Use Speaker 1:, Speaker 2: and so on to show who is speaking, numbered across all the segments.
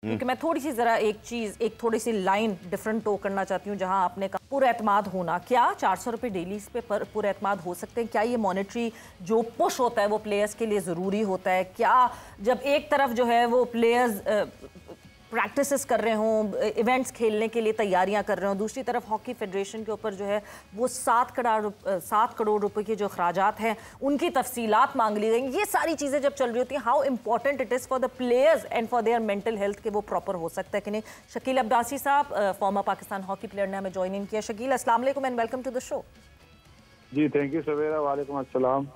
Speaker 1: क्योंकि मैं थोड़ी सी ज़रा एक थोड़ी सी लाइन डिफरेंट टो करना चाहती हूँ, जहाँ आपने कहा पुरएतमाद होना, क्या 400 रुपये डेली इस पे पर पुरएतमाद हो सकते हैं? क्या ये मॉनेटरी जो पुश होता है वो प्लेयर्स के लिए ज़रूरी होता है? क्या जब एक तरफ जो है वो प्लेयर्स प्रैक्टिसेस कर रहे हों, इवेंट्स खेलने के लिए तैयारियां कर रहे हों, दूसरी तरफ हॉकी फेडरेशन के ऊपर जो है वो 7 करोड़ रुपए के जो अखराजात हैं उनकी तफसीलात मांग ली गई, ये सारी चीज़ें जब चल रही होती हैं, how important it is for the players and for their mental health के वो प्रॉपर हो सकता है कि नहीं? शकील अब्बासी साहब, फॉर्मर पाकिस्तान हॉकी प्लेयर ने हमें ज्वाइन इन किया। शकील, अस्सलाम वालेकुम and welcome to the show.
Speaker 2: जी थैंक यू सवेरा, वालेकुम अस्सलाम।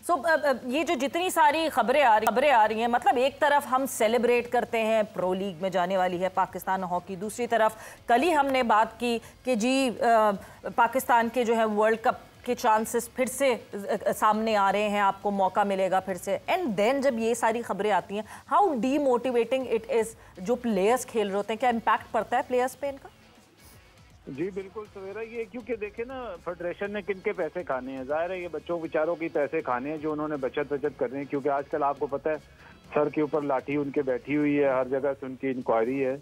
Speaker 1: ये जो जितनी सारी खबरें आ रही हैं, मतलब एक तरफ हम सेलिब्रेट करते हैं प्रो लीग में जाने वाली है पाकिस्तान हॉकी, दूसरी तरफ कल ही हमने बात की कि जी पाकिस्तान के जो है वर्ल्ड कप के चांसेस फिर से सामने आ रहे हैं, आपको मौका मिलेगा फिर से। एंड देन जब ये सारी खबरें आती हैं, हाउ डीमोटिवेटिंग इट इज़, जो प्लेयर्स खेल रहे होते हैं, क्या इम्पैक्ट पड़ता है प्लेयर्स पे इनका?
Speaker 2: जी बिल्कुल सवेरा, ये क्योंकि देखे ना फेडरेशन ने किन के पैसे खाने हैं, जाहिर है ये बच्चों बेचारों के पैसे खाने हैं जो उन्होंने बचत करनी है, क्योंकि आजकल आपको पता है सर के ऊपर लाठी उनके बैठी हुई है, हर जगह से उनकी इंक्वायरी है।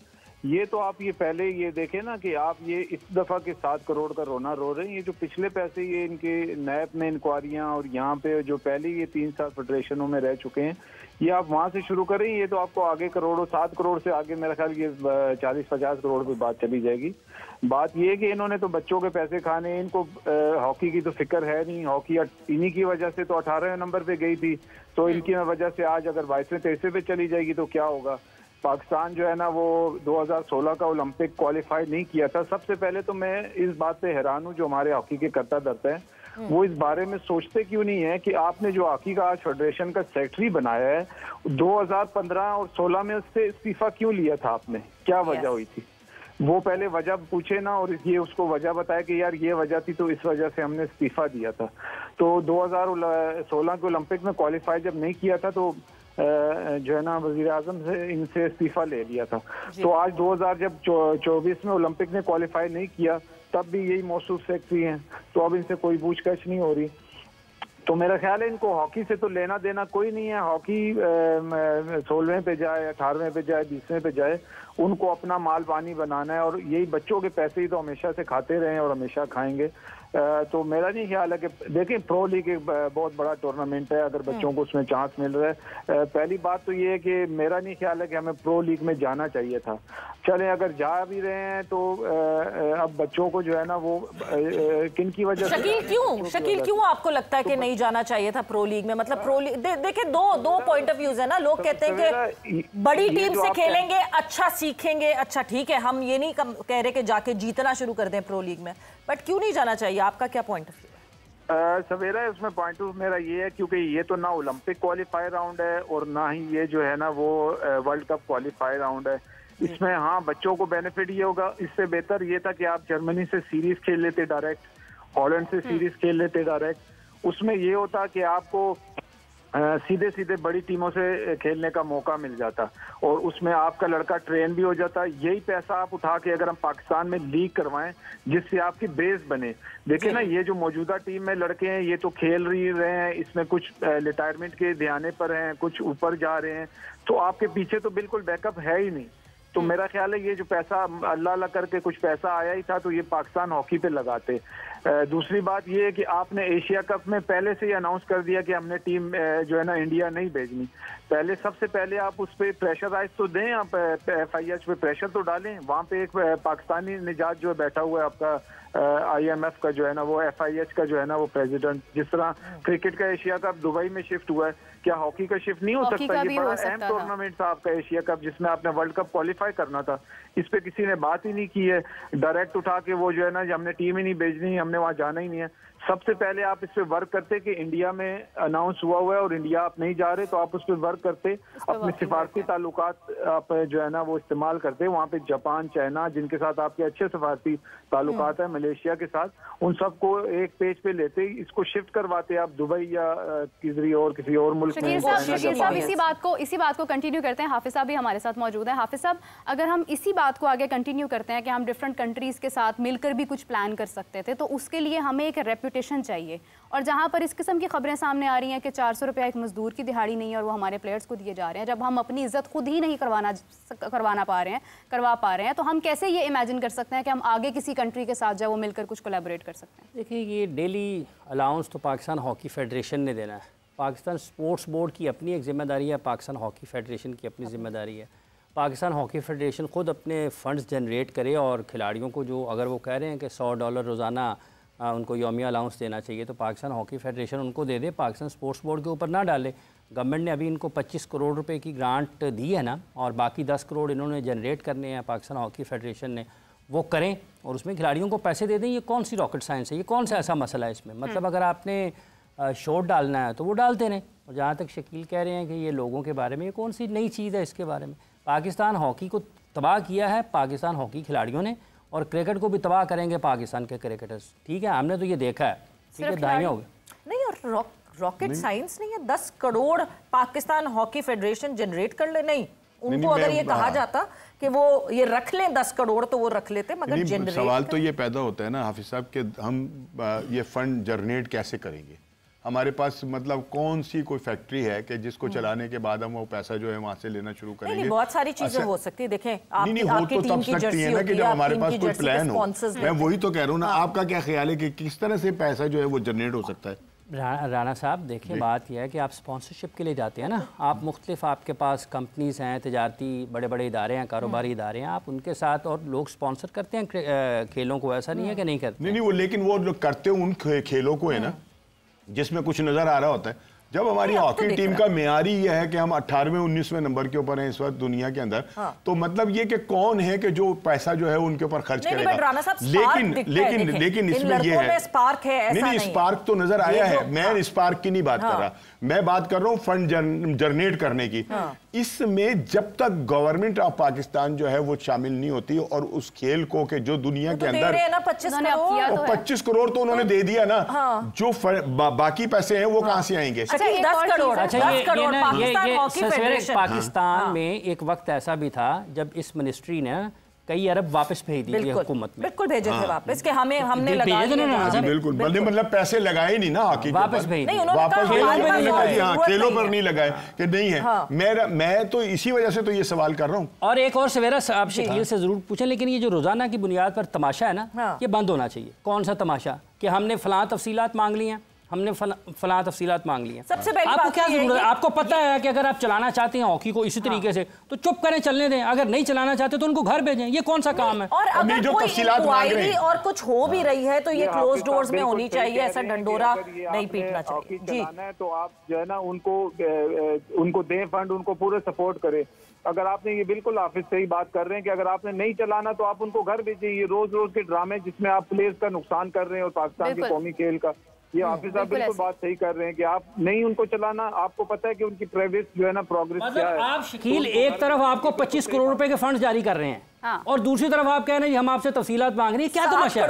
Speaker 2: ये तो आप ये पहले ये देखें ना कि आप ये इस दफ़ा के 7 करोड़ का रोना रो रहे हैं, ये जो पिछले पैसे ये इनके नैब में इंक्वायरियाँ और यहाँ पे जो पहले ये 3 साल फेडरेशनों में रह चुके हैं, ये आप वहाँ से शुरू करें, ये तो आपको आगे करोड़ों 7 करोड़ से आगे मेरा ख्याल ये 40-50 करोड़ की बात चली जाएगी। बात ये है कि इन्होंने तो बच्चों के पैसे खाने, इनको हॉकी की तो फिक्र है नहीं। हॉकी इन्हीं की वजह से तो 18वें नंबर पे गई थी, तो इनकी वजह से आज अगर 22वें-23वें पे चली जाएगी तो क्या होगा। पाकिस्तान जो है ना वो 2016 का ओलंपिक क्वालिफाई नहीं किया था। सबसे पहले तो मैं इस बात पे हैरान हूँ जो हमारे हॉकी के करता धरता है, वो इस बारे में सोचते क्यों नहीं है कि आपने जो हॉकी का आज फेडरेशन का सेक्रेटरी बनाया है, 2015 और 16 में उससे इस्तीफा क्यों लिया था आपने, क्या वजह हुई थी? वो पहले वजह पूछे ना, और ये उसको वजह बताया कि यार ये वजह थी तो इस वजह से हमने इस्तीफा दिया था। तो 2016 के ओलंपिक में क्वालिफाई जब नहीं किया था तो जो है ना वजीर आजम से इनसे इस्तीफा ले लिया था। तो आज 2024 में ओलंपिक ने क्वालिफाई नहीं किया, तब भी यही मौसूफ सेक्रेटरी हैं, तो अब इनसे कोई पूछताछ नहीं हो रही। तो मेरा ख्याल है इनको हॉकी से तो लेना देना कोई नहीं है। हॉकी 16वें पे जाए, 18वें पे जाए, 20वें पे जाए, उनको अपना माल पानी बनाना है, और यही बच्चों के पैसे ही तो हमेशा से खाते रहे और हमेशा खाएंगे। तो मेरा नहीं ख्याल है कि देखिए प्रो लीग एक बहुत बड़ा टूर्नामेंट है, अगर बच्चों को उसमें चांस मिल रहा है। पहली बात तो ये है कि मेरा नहीं ख्याल है कि हमें प्रो लीग में जाना चाहिए था। चले अगर जा भी रहे हैं तो अब बच्चों को जो है ना वो किन की वजह से
Speaker 1: शकील क्यों आपको लगता है कि नहीं जाना चाहिए था प्रो लीग में? मतलब प्रो लीग देखिए दो पॉइंट ऑफ व्यूज है ना। लोग कहते हैं कि बड़ी टीम से खेलेंगे, अच्छा सीखेंगे, अच्छा ठीक है, हम ये नहीं कह रहे कि जाके जीतना शुरू कर दें प्रो लीग में, बट क्यों नहीं जाना चाहिए? आपका क्या पॉइंट ऑफ व्यू?
Speaker 2: सवेरा उसमें पॉइंट ऑफ मेरा ये है क्योंकि ये तो ना ओलंपिक क्वालिफाई राउंड है और ना ही ये जो है ना वो वर्ल्ड कप क्वालिफाई राउंड है। इसमें हाँ बच्चों को बेनिफिट ये होगा, इससे बेहतर ये था कि आप जर्मनी से सीरीज खेल लेते डायरेक्ट, हॉलैंड से सीरीज खेल लेते डायरेक्ट। उसमें ये होता कि आपको सीधे सीधे बड़ी टीमों से खेलने का मौका मिल जाता और उसमें आपका लड़का ट्रेन भी हो जाता। यही पैसा आप उठा के अगर हम पाकिस्तान में लीग करवाएं जिससे आपकी बेस बने। देखिए ना ये जो मौजूदा टीम में लड़के हैं ये तो खेल रहे हैं, इसमें कुछ रिटायरमेंट के ध्यान पर हैं, कुछ ऊपर जा रहे हैं, तो आपके पीछे तो बिल्कुल बैकअप है ही नहीं। तो मेरा ख्याल है ये जो पैसा अल्लाह अल्लाह करके कुछ पैसा आया ही था तो ये पाकिस्तान हॉकी पे लगाते। दूसरी बात ये है कि आपने एशिया कप में पहले से ही अनाउंस कर दिया कि हमने टीम जो है ना इंडिया नहीं भेजनी। पहले सबसे पहले आप उस पर प्रेशराइज तो दें, आप FIH पे प्रेशर तो डालें। वहाँ पे एक पाकिस्तानी निजात जो बैठा हुआ है आपका IMF का जो है ना वो FIH का जो है ना वो प्रेसिडेंट, जिस तरह क्रिकेट का एशिया कप दुबई में शिफ्ट हुआ है, क्या हॉकी का शिफ्ट नहीं हो सकता? ये बड़ा अहम टूर्नामेंट था आपका एशिया कप जिसमें आपने वर्ल्ड कप क्वालिफाई करना था, इस पे किसी ने बात ही नहीं की है। डायरेक्ट उठा के वो जो है ना हमने टीम ही नहीं भेजनी, हमने वहाँ जाना ही नहीं है। सबसे पहले आप इस पे वर्क करते कि इंडिया में अनाउंस हुआ है और इंडिया आप नहीं जा रहे, तो आप उस पर वर्क करते, अपने सिफारती ताल्लुकात आप जो है ना वो इस्तेमाल करते। वहाँ पे जापान, चाइना जिनके साथ आपके अच्छे सिफारती ताल्लुकात है, मलेशिया के साथ, उन सबको एक पेज पे लेते, इसको शिफ्ट करवाते आप दुबई या किसी और मुल्क में।
Speaker 3: शकील साहब इसी बात को कंटिन्यू करते हैं। हाफिज साहब भी हमारे साथ मौजूद हैं। हाफिज साहब, अगर हम इसी बात को आगे कंटिन्यू करते हैं कि हम डिफरेंट कंट्रीज के साथ मिलकर भी कुछ प्लान कर सकते थे, तो उसके लिए हमें एक कंपटीशन चाहिए। और जहाँ पर इस किस्म की खबरें सामने आ रही हैं कि 400 रुपया एक मजदूर की दिहाड़ी नहीं है और वो हमारे प्लेयर्स को दिए जा रहे हैं, जब हम अपनी इज्जत खुद ही नहीं करवा पा रहे हैं, तो हम कैसे ये इमेजिन कर सकते हैं कि हम आगे किसी कंट्री के साथ जो है वो मिलकर कुछ कोलैबोरेट कर सकते हैं?
Speaker 4: देखिए, ये डेली अलाउंस तो पाकिस्तान हॉकी फेडरेशन ने देना है। पाकिस्तान स्पोर्ट्स बोर्ड की अपनी एक जिम्मेदारी है, पाकिस्तान हॉकी फेडरेशन की अपनी जिम्मेदारी है। पाकिस्तान हॉकी फेडरेशन ख़ुद अपने फ़ंड्स जनरेट करे और खिलाड़ियों को जो, अगर वो कह रहे हैं कि $100 रोज़ाना उनको यौमिया अलाउंस देना चाहिए, तो पाकिस्तान हॉकी फेडरेशन उनको दे दे, पाकिस्तान स्पोर्ट्स बोर्ड के ऊपर ना डाले। गवर्नमेंट ने अभी इनको 25 करोड़ रुपए की ग्रांट दी है ना, और बाकी 10 करोड़ इन्होंने जनरेट करने हैं पाकिस्तान हॉकी फेडरेशन ने, वो करें और उसमें खिलाड़ियों को पैसे दे दें। ये कौन सी रॉकेट साइंस है, ये कौन सा ऐसा मसला है इसमें? मतलब अगर आपने शोट डालना है तो वो डालते रहें। और जहाँ तक शकील कह रहे हैं कि ये लोगों के बारे में, ये कौन सी नई चीज़ है इसके बारे में? पाकिस्तान हॉकी को तबाह किया है पाकिस्तान हॉकी खिलाड़ियों ने, और क्रिकेट को भी तबाह करेंगे पाकिस्तान के क्रिकेटर्स। ठीक है, हमने तो ये देखा है, ठीक है, दाएं हो गए
Speaker 1: नहीं। और रॉकेट साइंस नहीं है, 10 crore Pakistan hockey federation generate कर ले। नहीं, उनको अगर ये कहा जाता कि वो ये रख लें 10 करोड़ तो वो रख लेते, मगर जनरेट
Speaker 5: सवाल तो ये पैदा होता है ना हाफिज साहब कि हम ये फंड जनरेट कैसे करेंगे? हमारे पास मतलब कौन सी कोई फैक्ट्री है कि जिसको चलाने के बाद हम वो पैसा जो है वहां से लेना शुरू करेंगे?
Speaker 1: नहीं, बहुत सारी चीजें हो सकती है। देखें,
Speaker 5: नहीं, वो तो तब सकती है ना कि जब हमारे पास कोई प्लान हो। मैं वही तो कह रहा हूँ ना, आपका क्या ख्याल है कि किस तरह से पैसा जो है वो जनरेट हो सकता है?
Speaker 4: राना साहब, देखिए, बात यह है कि आप स्पॉन्सरशिप के लिए जाते हैं ना, आप मुख्तलिफ, आपके पास कंपनीज हैं, तजारती बड़े बड़े इदारे हैं, कारोबारी इदारे हैं, आप उनके साथ, और लोग स्पॉन्सर करते हैं खेलों को, ऐसा नहीं है कि नहीं करते।
Speaker 5: नहीं, वो लेकिन वो जो करते हैं उन खेलों को है ना जिसमें कुछ नजर आ रहा होता है। जब हमारी हॉकी टीम का मेयारी यह है कि हम 18वें 19वें नंबर के ऊपर हैं इस वक्त दुनिया के अंदर, तो मतलब ये कि कौन है कि जो पैसा जो है उनके ऊपर खर्च करेगा। लेकिन इसमें ये है,
Speaker 1: स्पार्क है, ऐसा
Speaker 5: नहीं, स्पार्क तो नजर आया है। मैं स्पार्क की नहीं बात कर रहा, मैं बात कर रहा हूँ फंड जनरेट करने की। इसमें जब तक गवर्नमेंट ऑफ पाकिस्तान जो है वो शामिल नहीं होती और उस खेल को के जो दुनिया के अंदर 25 करोड़ तो उन्होंने दे दिया ना, जो बाकी पैसे हैं वो कहाँ से आएंगे?
Speaker 1: 10 करोड़।
Speaker 4: पाकिस्तान में एक वक्त ऐसा भी था जब इस मिनिस्ट्री ने कई अरब वापस भेज दिए हुकूमत में।
Speaker 1: बिल्कुल भेजे थे वापस, कि हमने लगा दिए।
Speaker 5: बिल्कुल, मतलब पैसे लगाए नहीं ना हॉकी,
Speaker 4: वापस भेज दिए,
Speaker 5: वापस खेलों पर नहीं लगाए कि नहीं है। मैं तो इसी वजह से तो ये सवाल कर रहा हूँ।
Speaker 4: और एक और सवेरा आप शकील से जरूर पूछें, लेकिन ये जो रोजाना की बुनियाद पर तमाशा है ना, ये बंद होना चाहिए। कौन सा तमाशा कि हमने फलां तफसीलात मांग ली हैं, हमने फलां तफसीलात मांग ली हैं।
Speaker 1: सबसे पहले
Speaker 4: आपको क्या जरूरत है? आपको पता है कि अगर आप चलाना चाहते हैं हॉकी को इसी तरीके से तो चुप करें, चलने दें। अगर नहीं चलाना चाहते तो उनको घर भेजें। ये कौन सा काम है?
Speaker 1: और अगर कोई इंक्वायरी और कुछ हो भी रही है तो ये क्लोज डोर्स में होनी चाहिए, ऐसा डंडोरा नहीं पीटना चाहिए।
Speaker 2: जी, तो आप जो है ना उनको दें फंड, उनको पूरे सपोर्ट करें। अगर आपने ये बिल्कुल हाफिज सही बात कर रहे हैं कि अगर आपने नहीं चलाना तो आप उनको घर भेजिए। ये रोज रोज के ड्रामे जिसमें आप प्लेयर्स का नुकसान कर रहे हैं और पाकिस्तान के कौमी खेल का, ये हाफिज साहब बिल्कुल बात सही कर रहे हैं कि आप नहीं उनको चलाना। आपको पता है कि उनकी प्रेविस जो है ना प्रोग्रेस क्या है।
Speaker 4: आप शकील, एक तरफ आपको 25 करोड़ रुपए के फंड जारी कर रहे हैं और दूसरी तरफ आप कह रहे हैं हम आपसे तफसीलात मांग रहे हैं। क्या तमाशा है?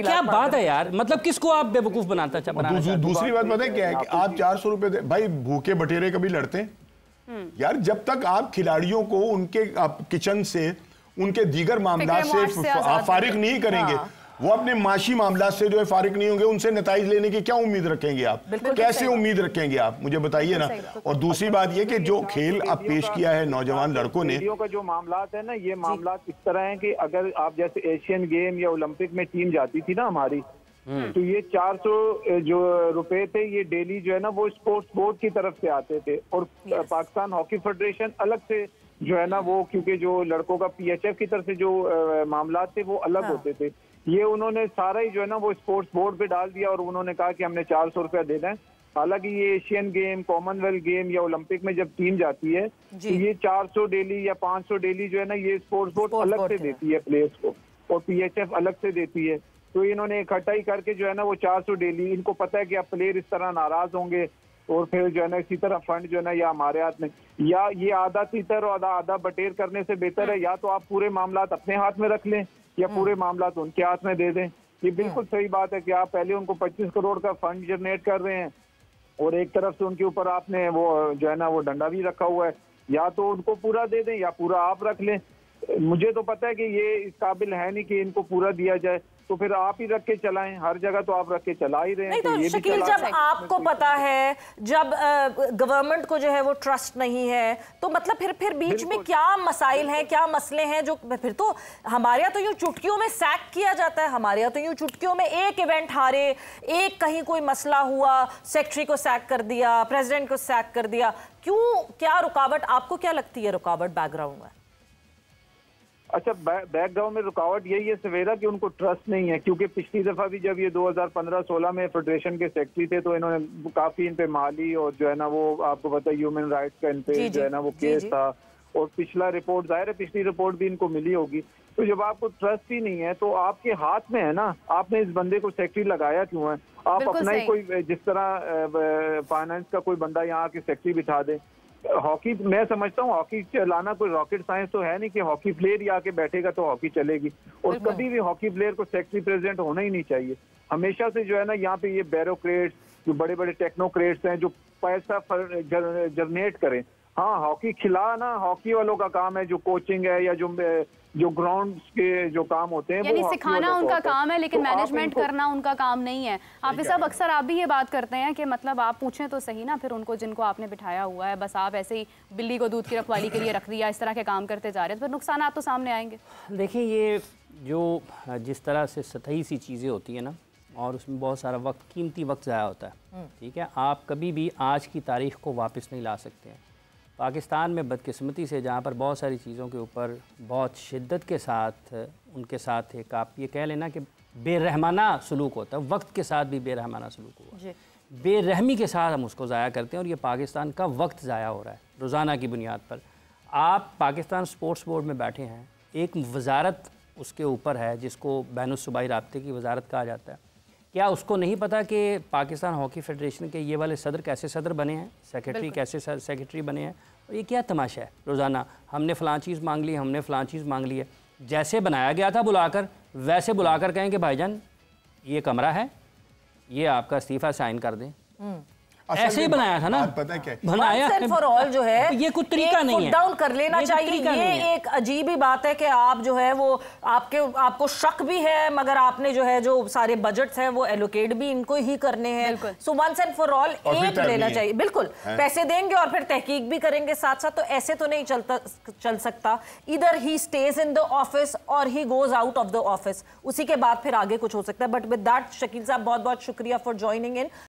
Speaker 4: क्या बात है यार? मतलब किसको आप बेवकूफ बनाना चाहते हैं?
Speaker 5: दूसरी बात पता है क्या है कि आप 400 रुपए भाई भूखे बटेरे कभी लड़ते हैं यार? जब तक आप खिलाड़ियों को उनके किचन से, उनके दीगर मामला से फारिग नहीं करेंगे, वो अपने माशी मामला से जो है फारिग नहीं होंगे, उनसे नताइज लेने की क्या उम्मीद रखेंगे आप? कैसे उम्मीद रखेंगे आप? मुझे बताइए ना। और दूसरी बात ये कि जो खेल अब पेश किया है नौजवान लड़कों ने,
Speaker 2: का जो मामला है ना, ये मामला इस तरह है कि अगर आप जैसे एशियन गेम या ओलंपिक में टीम जाती थी ना हमारी, तो ये 400 जो रुपए थे ये डेली जो है ना वो स्पोर्ट्स बोर्ड की तरफ से आते थे, और पाकिस्तान हॉकी फेडरेशन अलग से जो है ना वो, क्योंकि जो लड़कों का PHF की तरफ से जो मामला थे वो अलग होते थे, ये उन्होंने सारा ही जो है ना वो स्पोर्ट्स बोर्ड पे डाल दिया और उन्होंने कहा कि हमने 400 रुपया देना है। हालांकि ये एशियन गेम, कॉमनवेल्थ गेम या ओलंपिक में जब टीम जाती है तो ये 400 डेली या 500 डेली जो है ना ये स्पोर्ट्स बोर्ड अलग से देती है प्लेयर्स को, और PHF अलग से देती है। तो इन्होंने इकट्ठा ही करके जो है ना वो 400 डेली, इनको पता है कि अब प्लेयर इस तरह नाराज होंगे और फिर जो है ना इसी तरह फंड जो है ना या हमारे हाथ में, या ये आधा तीतर और आधा बटेर करने से बेहतर है या तो आप पूरे मामला अपने हाथ में रख लें या पूरे मामला तो उनके हाथ में दे दें। ये बिल्कुल सही बात है कि आप पहले उनको 25 करोड़ का फंड जनरेट कर रहे हैं और एक तरफ से उनके ऊपर आपने वो जो है ना वो डंडा भी रखा हुआ है, या तो उनको पूरा दे दें या पूरा आप रख लें। मुझे तो पता है कि ये इस काबिल है नहीं कि इनको पूरा दिया जाए, तो फिर आप ही रख के चलाएं, हर जगह तो आप रख के चला ही रहे हैं।
Speaker 1: नहीं तो शकील, जब आपको पता है, जब गवर्नमेंट को जो है वो ट्रस्ट नहीं है, तो मतलब फिर बीच में क्या मसाइल हैं, क्या मसले हैं जो फिर तो हमारे यहाँ तो यूं चुटकियों में सैक किया जाता है, हमारे यहाँ तो यूं चुटकियों में एक इवेंट हारे, एक कहीं कोई मसला हुआ, सेक्रेटरी को सैक कर दिया, प्रेसिडेंट को सैक कर दिया। क्यों, क्या रुकावट, आपको क्या लगती है रुकावट बैकग्राउंड में?
Speaker 2: अच्छा, बैकग्राउंड में रुकावट यही है सवेरा कि उनको ट्रस्ट नहीं है, क्योंकि पिछली दफा भी जब ये 2015-16 में फेडरेशन के सेक्रेटरी थे तो इन्होंने काफी इन पे माली और जो है ना वो आपको पता है ह्यूमन राइट्स का इन पे जो है ना वो केस था, और पिछला रिपोर्ट जाहिर है पिछली रिपोर्ट भी इनको मिली होगी। तो जब आपको ट्रस्ट ही नहीं है तो आपके हाथ में है ना, आपने इस बंदे को सेक्रेटरी लगाया क्यों है? आप अपना ही कोई जिस तरह फाइनेंस का कोई बंदा यहाँ के सेक्रेटरी बिठा दे। हॉकी मैं समझता हूँ हॉकी चलाना कोई रॉकेट साइंस तो है नहीं कि हॉकी प्लेयर ही आके बैठेगा तो हॉकी चलेगी, और कभी भी हॉकी प्लेयर को सेक्रेटरी प्रेसिडेंट होना ही नहीं चाहिए। हमेशा से जो है ना यहाँ पे ये ब्यूरोक्रेट्स, जो बड़े बड़े टेक्नोक्रेट्स हैं जो पैसा जनरेट करें। हाँ, हॉकी खिलाना हॉकी वालों का काम है, जो कोचिंग है या जो ग्राउंड के जो काम होते हैं
Speaker 3: यानी सिखाना उनका काम है, लेकिन मैनेजमेंट करना उनका काम नहीं है। हाफिज साहब, अक्सर आप भी ये बात करते हैं कि मतलब आप पूछें तो सही ना, फिर उनको जिनको आपने बिठाया हुआ है बस आप ऐसे ही बिल्ली को दूध की रखवाली के लिए रख दिया, इस तरह के काम करते जा रहे हैं, तो फिर नुकसान तो सामने आएंगे।
Speaker 4: देखिए, ये जो जिस तरह से सतही सी चीज़ें होती हैं ना, और उसमें बहुत सारा वक्त, कीमती वक्त ज़ाया होता है, ठीक है, आप कभी भी आज की तारीख को वापस नहीं ला सकते हैं। पाकिस्तान में बदकिस्मती से जहाँ पर बहुत सारी चीज़ों के ऊपर बहुत शिद्दत के साथ उनके साथ एक आप ये कह लेना कि बेरहमाना सलूक होता है, वक्त के साथ भी बेरहमाना सलूक हुआ, बेरहमी के साथ हम उसको ज़ाया करते हैं, और ये पाकिस्तान का वक्त ज़ाया हो रहा है रोज़ाना की बुनियाद पर। आप पाकिस्तान स्पोर्ट्स बोर्ड में बैठे हैं, एक वजारत उसके ऊपर है जिसको बैनुल-सूबाई राब्ते की वजारत कहा जाता है। क्या उसको नहीं पता कि पाकिस्तान हॉकी फेडरेशन के ये वाले सदर कैसे सदर बने हैं, सेक्रेटरी कैसे सेक्रेटरी बने हैं? और ये क्या तमाशा है रोज़ाना, हमने फ़लाँ चीज़ मांग ली, हमने फ़लाँ चीज़ मांग ली है। जैसे बनाया गया था बुलाकर, वैसे बुलाकर कहें कि भाईजान ये कमरा है, ये आपका इस्तीफ़ा साइन कर दें। ऐसे ही बनाया था ना,
Speaker 5: पता है क्या
Speaker 1: बनाया फॉर ऑल जो है,
Speaker 4: ये कुछ तरीका नहीं है,
Speaker 1: डाउन कर लेना चाहिए। ये एक अजीब ही बात है कि आप जो है वो आपको शक भी है, मगर आपने जो है जो सारे बजट्स हैं वो एलोकेट भी इनको ही करने हैं। So once and for all एक लेना चाहिए, बिल्कुल पैसे देंगे और फिर तहकीक भी करेंगे साथ साथ, तो ऐसे तो नहीं चल सकता। इधर ही स्टेज इन द ऑफिस और he goes out of the office, उसी के बाद फिर आगे कुछ हो सकता है। बट विद दैट शकील साहब, बहुत बहुत शुक्रिया फॉर ज्वाइनिंग इन।